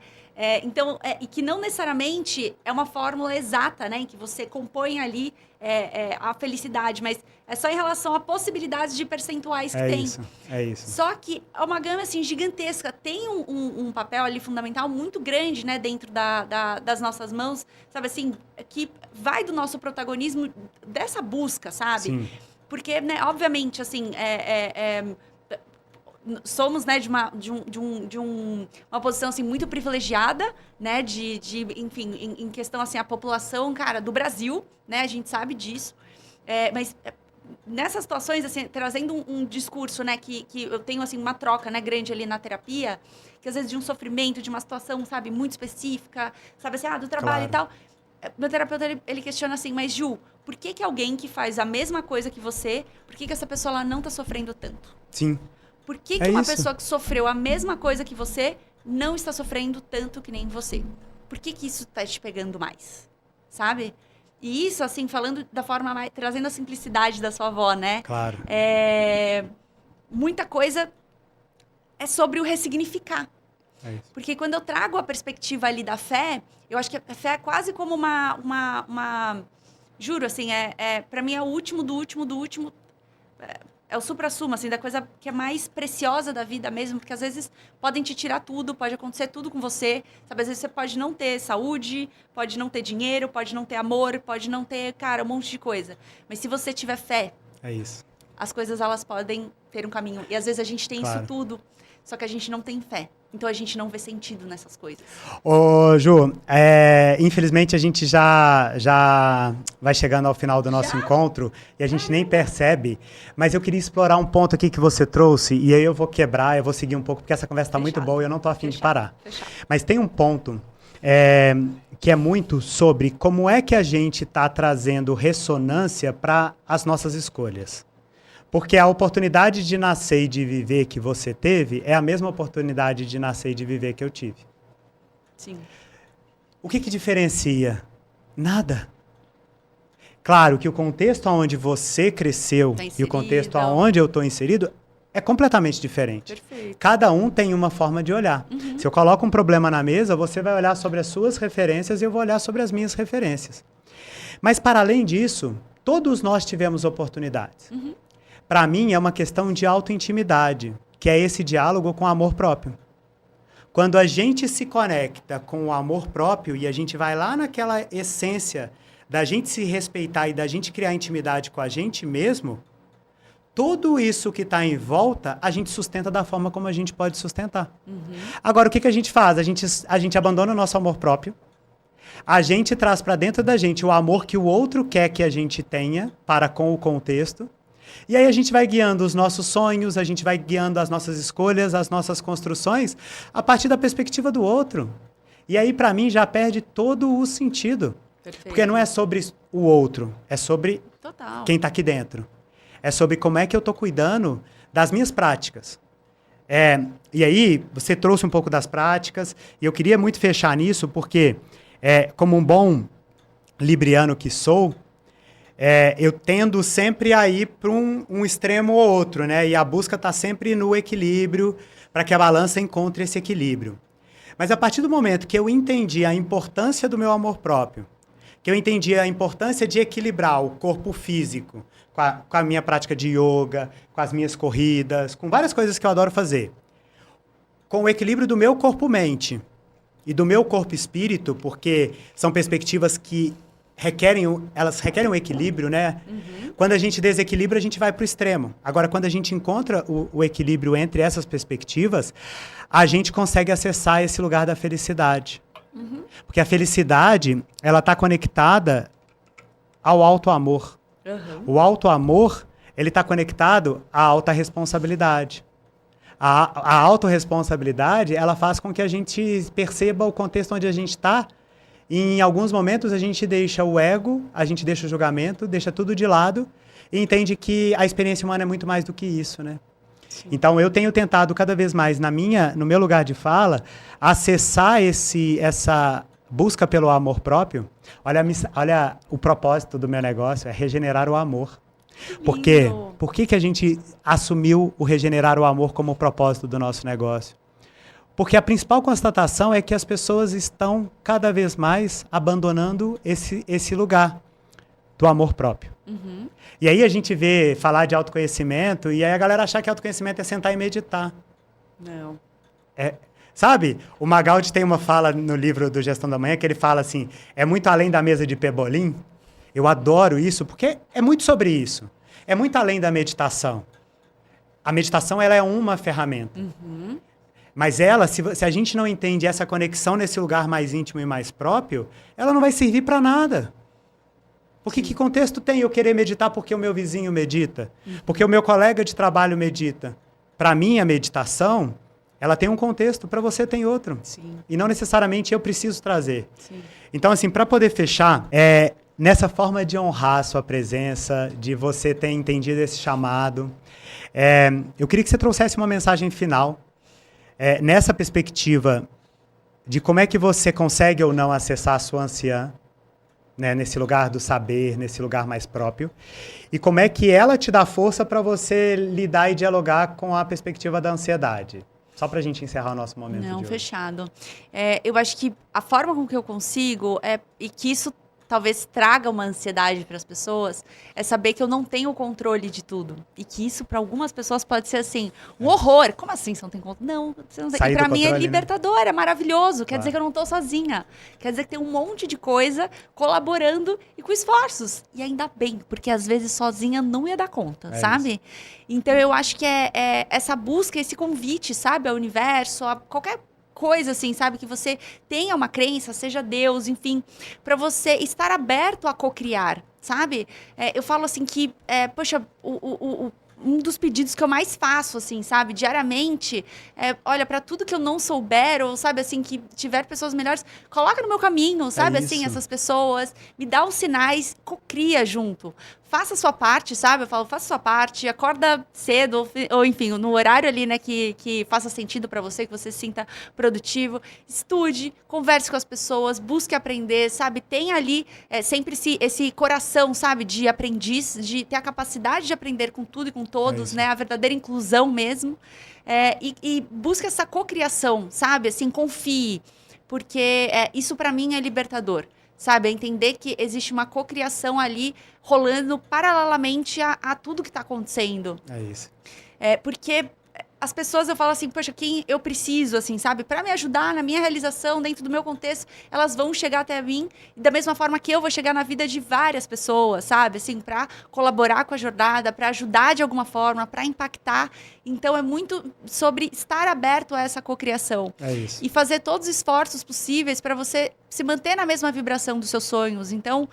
Então, e que não necessariamente é uma fórmula exata, né? Em que você compõe ali a felicidade, mas é só em relação a possibilidades de percentuais que tem. É isso. Só que é uma gama, assim, gigantesca. Tem um papel ali fundamental muito grande, né? Dentro das nossas mãos, sabe assim? Que vai do nosso protagonismo dessa busca, sabe? Sim. Porque, né? Obviamente, assim, somos, né, de uma posição, assim, muito privilegiada, né, enfim, em questão, assim, a população, cara, do Brasil, né, a gente sabe disso, mas nessas situações, assim, trazendo um discurso, né, que eu tenho, assim, uma troca, né, grande ali na terapia, que às vezes de um sofrimento, de uma situação, sabe, muito específica, sabe, assim, do trabalho e tal, meu terapeuta, ele questiona assim, mas Ju, por que alguém que faz a mesma coisa que você, por que essa pessoa ela não tá sofrendo tanto? Sim. Por que uma pessoa que sofreu a mesma coisa que você não está sofrendo tanto que nem você? Por que isso está te pegando mais? Sabe? E isso, assim, falando da forma mais... Trazendo a simplicidade da sua avó, né? Claro. Muita coisa é sobre o ressignificar. Porque quando eu trago a perspectiva ali da fé, eu acho que a fé é quase como uma juro, assim, para mim é o último do último do último... É o supra-sumo, assim, da coisa que é mais preciosa da vida mesmo, porque às vezes podem te tirar tudo, pode acontecer tudo com você, sabe? Às vezes você pode não ter saúde, pode não ter dinheiro, pode não ter amor, pode não ter, cara, um monte de coisa. Mas se você tiver fé, as coisas, elas podem ter um caminho. E às vezes a gente tem isso tudo, só que a gente não tem fé. Então a gente não vê sentido nessas coisas. Ô, Ju, infelizmente a gente já vai chegando ao final do nosso encontro e a gente nem percebe, mas eu queria explorar um ponto aqui que você trouxe e aí eu vou quebrar, eu vou seguir um pouco, porque essa conversa está muito boa e eu não estou afim de parar. Mas tem um ponto que é muito sobre como é que a gente está trazendo ressonância para as nossas escolhas. Porque a oportunidade de nascer e de viver que você teve é a mesma oportunidade de nascer e de viver que eu tive. Sim. O que diferencia? Nada. Claro que o contexto onde você cresceu e o contexto onde eu estou inserido é completamente diferente. Perfeito. Cada um tem uma forma de olhar. Se eu coloco um problema na mesa, você vai olhar sobre as suas referências e eu vou olhar sobre as minhas referências. Mas, para além disso, todos nós tivemos oportunidades. Para mim, é uma questão de autointimidade, que é esse diálogo com o amor próprio. Quando a gente se conecta com o amor próprio e a gente vai lá naquela essência da gente se respeitar e da gente criar intimidade com a gente mesmo, tudo isso que está em volta, a gente sustenta da forma como a gente pode sustentar. Agora, o que a gente faz? A gente abandona o nosso amor próprio, a gente traz para dentro da gente o amor que o outro quer que a gente tenha para com o contexto, E aí a gente vai guiando os nossos sonhos, a gente vai guiando as nossas escolhas, as nossas construções, a partir da perspectiva do outro. E aí, para mim, já perde todo o sentido. Perfeito. Porque não é sobre o outro, é sobre Total. quem está aqui dentro. É sobre como é que eu estou cuidando das minhas práticas. E aí, você trouxe um pouco das práticas, e eu queria muito fechar nisso, porque, como um bom libriano que sou, eu tendo sempre a ir para um extremo ou outro, né? E a busca está sempre no equilíbrio, para que a balança encontre esse equilíbrio. Mas a partir do momento que eu entendi a importância do meu amor próprio, que eu entendi a importância de equilibrar o corpo físico com a minha prática de yoga, com as minhas corridas, com várias coisas que eu adoro fazer, com o equilíbrio do meu corpo-mente e do meu corpo-espírito, porque são perspectivas que requerem um equilíbrio, né? Uhum. Quando a gente desequilibra, a gente vai para o extremo. Agora, quando a gente encontra o equilíbrio entre essas perspectivas, a gente consegue acessar esse lugar da felicidade. Uhum. Porque a felicidade, ela está conectada ao auto-amor. Uhum. O auto-amor, ele está conectado à alta responsabilidade. A autorresponsabilidade, ela faz com que a gente perceba o contexto onde a gente está. E em alguns momentos a gente deixa o ego, a gente deixa o julgamento, deixa tudo de lado e entende que a experiência humana é muito mais do que isso, né? Sim. Então eu tenho tentado cada vez mais no meu lugar de fala acessar essa busca pelo amor próprio. Olha o propósito do meu negócio, é regenerar o amor. Por quê? Por que a gente assumiu o regenerar o amor como propósito do nosso negócio? Porque a principal constatação é que as pessoas estão cada vez mais abandonando esse lugar do amor próprio. Uhum. E aí a gente vê falar de autoconhecimento e aí a galera achar que autoconhecimento é sentar e meditar. Não. Sabe? O Magaldi tem uma fala no livro do Gestão da Manhã que ele fala assim, é muito além da mesa de pebolim. Eu adoro isso porque é muito sobre isso. É muito além da meditação. A meditação ela é uma ferramenta. Uhum. Mas ela, se a gente não entende essa conexão nesse lugar mais íntimo e mais próprio, ela não vai servir para nada. Porque que contexto tem eu querer meditar porque o meu vizinho medita? Porque o meu colega de trabalho medita? Para mim, a meditação, ela tem um contexto, para você tem outro. Sim. E não necessariamente eu preciso trazer. Sim. Então, assim, para poder fechar, nessa forma de honrar a sua presença, de você ter entendido esse chamado, eu queria que você trouxesse uma mensagem final, nessa perspectiva de como é que você consegue ou não acessar a sua anciã, né, nesse lugar do saber, nesse lugar mais próprio, e como é que ela te dá força para você lidar e dialogar com a perspectiva da ansiedade. Só para a gente encerrar o nosso momento de hoje. Não, fechado. Eu acho que a forma com que eu consigo, e que isso talvez traga uma ansiedade para as pessoas, é saber que eu não tenho o controle de tudo. E que isso, para algumas pessoas, pode ser assim, um horror. Como assim você não tem controle? Não, você não tem. E para mim é libertador, né? É maravilhoso. Quer dizer que eu não estou sozinha. Quer dizer que tem um monte de coisa colaborando e com esforços. E ainda bem, porque às vezes sozinha não ia dar conta, sabe? Isso. Então eu acho que é essa busca, esse convite, sabe? Ao universo, a qualquer coisa assim, sabe? Que você tenha uma crença, seja Deus, enfim, para você estar aberto a cocriar, sabe? Eu falo assim que, poxa, um dos pedidos que eu mais faço, assim, sabe, diariamente, olha, para tudo que eu não souber, ou, sabe, assim, que tiver pessoas melhores, coloca no meu caminho, sabe, assim, essas pessoas, me dá os sinais, cocria junto. Faça a sua parte, sabe? Eu falo, faça a sua parte, acorda cedo, ou enfim, no horário ali, né, que faça sentido para você, que você se sinta produtivo. Estude, converse com as pessoas, busque aprender, sabe? Tenha ali sempre esse coração, sabe, de aprendiz, de ter a capacidade de aprender com tudo e com todos, né? A verdadeira inclusão mesmo. E busque essa cocriação, sabe? Assim, confie, porque isso para mim é libertador. Sabe, é entender que existe uma cocriação ali rolando paralelamente a tudo que está acontecendo. É isso. Porque as pessoas, eu falo assim, poxa, quem eu preciso, assim, sabe? Para me ajudar na minha realização, dentro do meu contexto, elas vão chegar até mim, da mesma forma que eu vou chegar na vida de várias pessoas, sabe? Assim, para colaborar com a jornada, para ajudar de alguma forma, para impactar. Então, é muito sobre estar aberto a essa cocriação. É isso. E fazer todos os esforços possíveis para você se manter na mesma vibração dos seus sonhos. Então,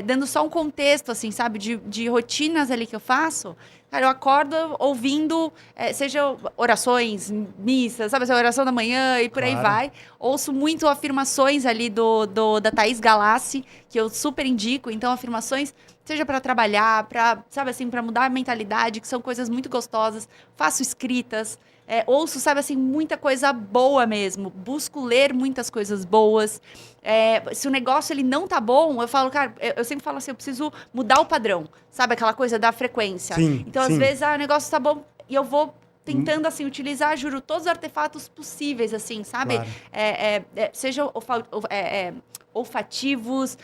dando só um contexto, assim, sabe? De rotinas ali que eu faço. Cara, eu acordo ouvindo, seja orações, missas, sabe, essa oração da manhã e por aí vai. Ouço muito afirmações ali da Thaís Galassi, que eu super indico. Então, afirmações, seja para trabalhar, para, sabe assim, para mudar a mentalidade, que são coisas muito gostosas. Faço escritas, ouço, sabe assim, muita coisa boa mesmo. Busco ler muitas coisas boas. Se o negócio ele não tá bom, eu falo, cara, eu sempre falo assim, eu preciso mudar o padrão, sabe? Aquela coisa da frequência. Sim, então, às vezes, o negócio tá bom e eu vou tentando, assim, utilizar, juro, todos os artefatos possíveis, assim, sabe? Claro. Seja olfativos,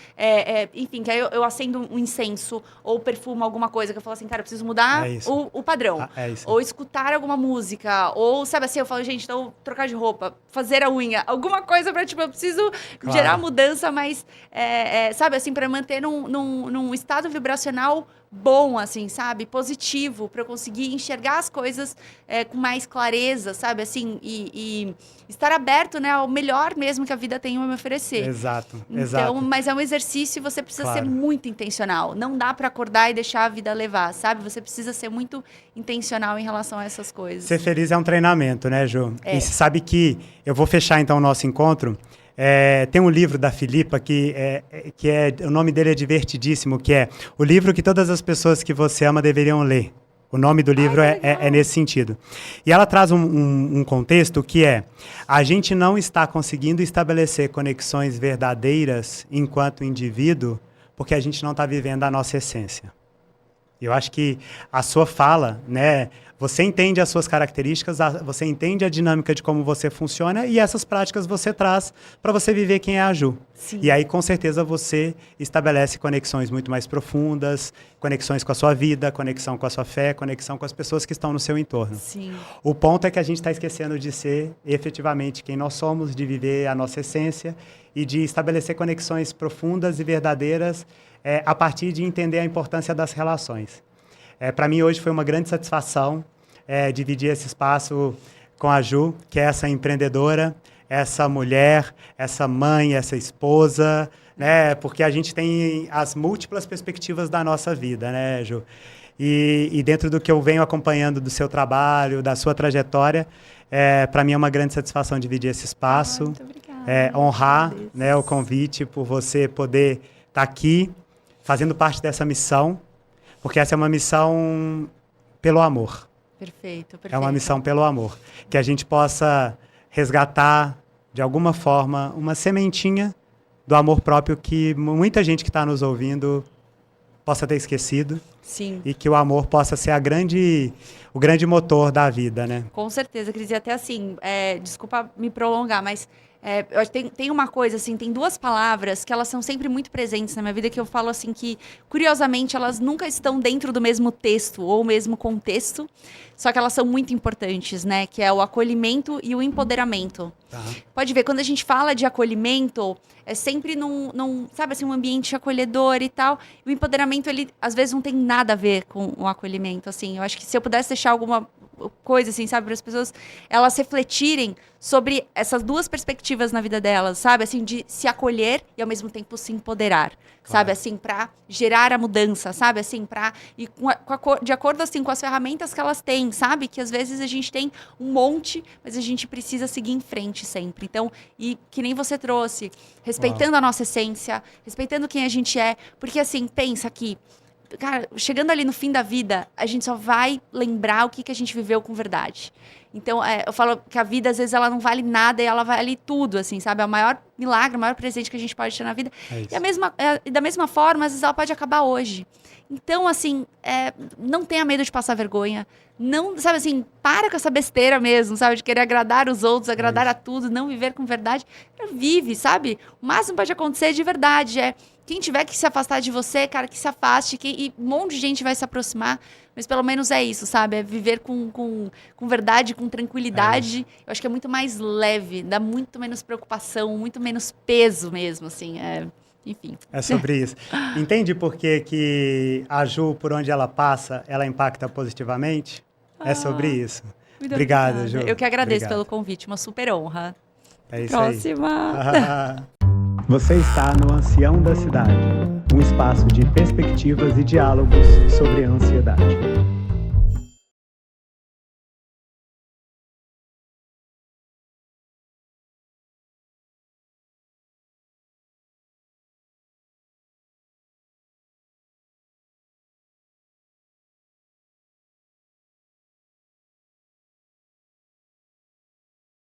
enfim, que aí eu acendo um incenso ou perfumo alguma coisa, que eu falo assim, cara, eu preciso mudar o padrão. Ou escutar alguma música, ou, sabe assim, eu falo, gente, então, trocar de roupa, fazer a unha, alguma coisa pra, tipo, eu preciso gerar mudança, mas, sabe assim, pra manter num estado vibracional bom, assim, sabe? Positivo, pra eu conseguir enxergar as coisas com mais clareza, sabe? Assim, e estar aberto, né, ao melhor mesmo que a vida tem a me oferecer. Exato, então, exato. Mas é um exercício e você precisa ser muito intencional. Não dá pra acordar e deixar a vida levar, sabe? Você precisa ser muito intencional em relação a essas coisas. Ser feliz é um treinamento, né, Ju? E você sabe que eu vou fechar, então, o nosso encontro. Tem um livro da Filipa que o nome dele é divertidíssimo, que é o livro que todas as pessoas que você ama deveriam ler. O nome do livro é nesse sentido. E ela traz um contexto que a gente não está conseguindo estabelecer conexões verdadeiras enquanto indivíduo porque a gente não está vivendo a nossa essência. Eu acho que a sua fala, né, você entende as suas características, você entende a dinâmica de como você funciona e essas práticas você traz para você viver quem é a Ju. Sim. E aí, com certeza, você estabelece conexões muito mais profundas, conexões com a sua vida, conexão com a sua fé, conexão com as pessoas que estão no seu entorno. Sim. O ponto é que a gente está esquecendo de ser efetivamente quem nós somos, de viver a nossa essência e de estabelecer conexões profundas e verdadeiras a partir de entender a importância das relações. Para mim, hoje foi uma grande satisfação dividir esse espaço com a Ju, que é essa empreendedora, essa mulher, essa mãe, essa esposa, né? Porque a gente tem as múltiplas perspectivas da nossa vida, né, Ju? E dentro do que eu venho acompanhando do seu trabalho, da sua trajetória, para mim é uma grande satisfação dividir esse espaço. Muito obrigada. Honrar, né, o convite por você poder estar aqui, fazendo parte dessa missão, porque essa é uma missão pelo amor. Perfeito. É uma missão pelo amor. Que a gente possa resgatar, de alguma forma, uma sementinha do amor próprio que muita gente que está nos ouvindo possa ter esquecido. Sim. E que o amor possa ser o grande motor da vida, né? Com certeza, Cris. E até assim, desculpa me prolongar, mas eu acho que tem uma coisa, assim, tem duas palavras que elas são sempre muito presentes na minha vida, que eu falo assim que, curiosamente, elas nunca estão dentro do mesmo texto ou mesmo contexto, só que elas são muito importantes, né? Que é o acolhimento e o empoderamento. Tá. Pode ver, quando a gente fala de acolhimento, é sempre sabe assim, um ambiente acolhedor e tal. E o empoderamento, ele, às vezes, não tem nada a ver com o acolhimento, assim. Eu acho que se eu pudesse deixar alguma coisa, assim, sabe, para as pessoas, elas refletirem sobre essas duas perspectivas na vida delas, sabe, assim, de se acolher e ao mesmo tempo se empoderar, sabe, assim, para gerar a mudança, sabe, assim, de acordo, assim, com as ferramentas que elas têm, sabe, que às vezes a gente tem um monte, mas a gente precisa seguir em frente sempre. Então, e que nem você trouxe, respeitando a nossa essência, respeitando quem a gente é, porque assim, pensa que cara, chegando ali no fim da vida, a gente só vai lembrar o que a gente viveu com verdade. Então, eu falo que a vida, às vezes, ela não vale nada e ela vale tudo, assim, sabe? É o maior milagre, o maior presente que a gente pode ter na vida. E da mesma forma, às vezes, ela pode acabar hoje. Então, assim, não tenha medo de passar vergonha. Não, sabe assim, para com essa besteira mesmo, sabe? De querer agradar os outros, agradar a tudo, não viver com verdade. Vive, sabe? O máximo que pode acontecer de verdade quem tiver que se afastar de você, cara, que se afaste, e um monte de gente vai se aproximar, mas pelo menos é isso, sabe? É viver com verdade, com tranquilidade. Eu acho que é muito mais leve, dá muito menos preocupação, muito menos peso mesmo, assim, enfim. É sobre isso. Entende por que a Ju, por onde ela passa, ela impacta positivamente? É sobre isso. Obrigada, Ju. Eu que agradeço pelo convite, uma super honra. É isso Próxima. Aí. Você está no Ancião da Cidade, um espaço de perspectivas e diálogos sobre a ansiedade.